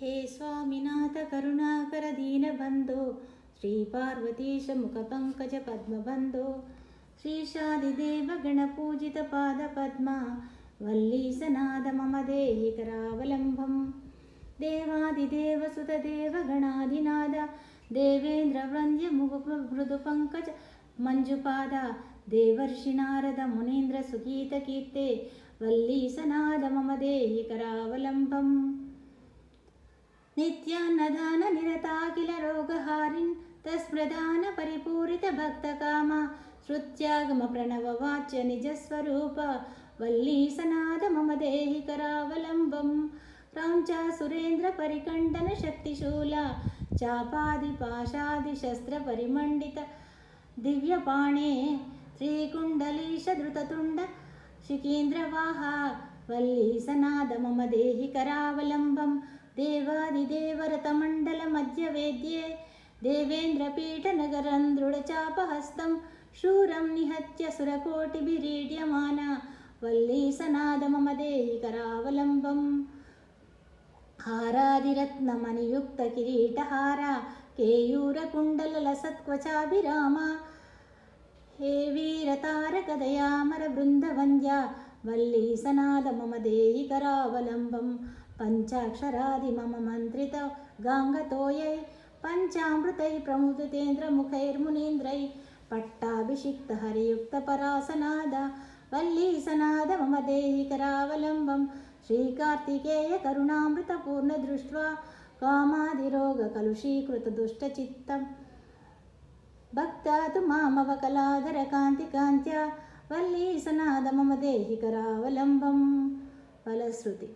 हे स्वामिनाथ करुणाकर दीनबन्धो श्रीपार्वतीश मुखपङ्कज पद्मबन्धो श्रीशादिदेव गणपूजितपादपद्मा वल्लीसनाद मम देहि करावलम्बम् देवादिदेवसुतदेव गणाधिनाद देवेन्द्रवन्द्य मृदुपङ्कज मञ्जुपाद देवर्षिनारद मुनीन्द्रसुगीतकीर्ते वल्लीसनाद मम देहि करावलम्बम् नित्यान्नदान निरताखिल रोगहारिन् तस्मृदान परिपूरित भक्तकामा श्रुत्यागम प्रणववाच्य निजस्वरूप वल्लीसनाद मम देहि करावलम्बम् क्रौञ्च सुरेन्द्र परिकण्डन शक्तिशूला चापादिपाशादिशस्त्र परिमण्डित दिव्यपाणे श्रीकुण्डलीश धृततुण्ड शिकीन्द्रवाहा वल्लीसनाद मम देहि करावलम्बम् देवादिदेवरतमण्डलमध्यवेद्ये देवेन्द्रपीठनगरं दृढचापहस्तं शूरं निहत्य सुरकोटिभिरीड्यमाना वल्लीसनाद मम देहि करावलम्बम् हारादिरत्नमणियुक्तकिरीटहार केयूरकुण्डललसत्क्वचाभिरामा हे वीरतारकदयामरबृन्दवन्द्या वल्लीसनाद मम देहि करावलम्बम् पञ्चाक्षरादि मम मन्त्रित गाङ्गतोयै पञ्चामृतै प्रमुदितेन्द्रमुखैर्मुनीन्द्रै पट्टाभिषिक्तहरियुक्तपरासनाद वल्लीसनाद मम देहि करावलम्बम् श्रीकार्तिकेय करुणामृतपूर्ण दृष्ट्वा कामादिरोगकलुषीकृतदुष्टचित्तं भक्ता तु मामवकलाधरकान्तिकान्त्या वल्लीसनाद मम देहि करावलम्बम् फलश्रुति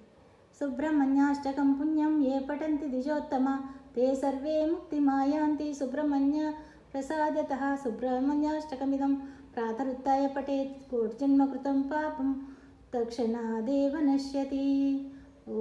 सुब्रह्मण्याष्टकं पुण्यं ये पठन्ति द्विजोत्तमा ते सर्वे मुक्तिमायान्ति सुब्रह्मण्य प्रसादतः सुब्रह्मण्याष्टकमिदं प्रातरुत्थाय पठेत् कोटिजन्मकृतं पापं तत्क्षणादेव नश्यति। ॐ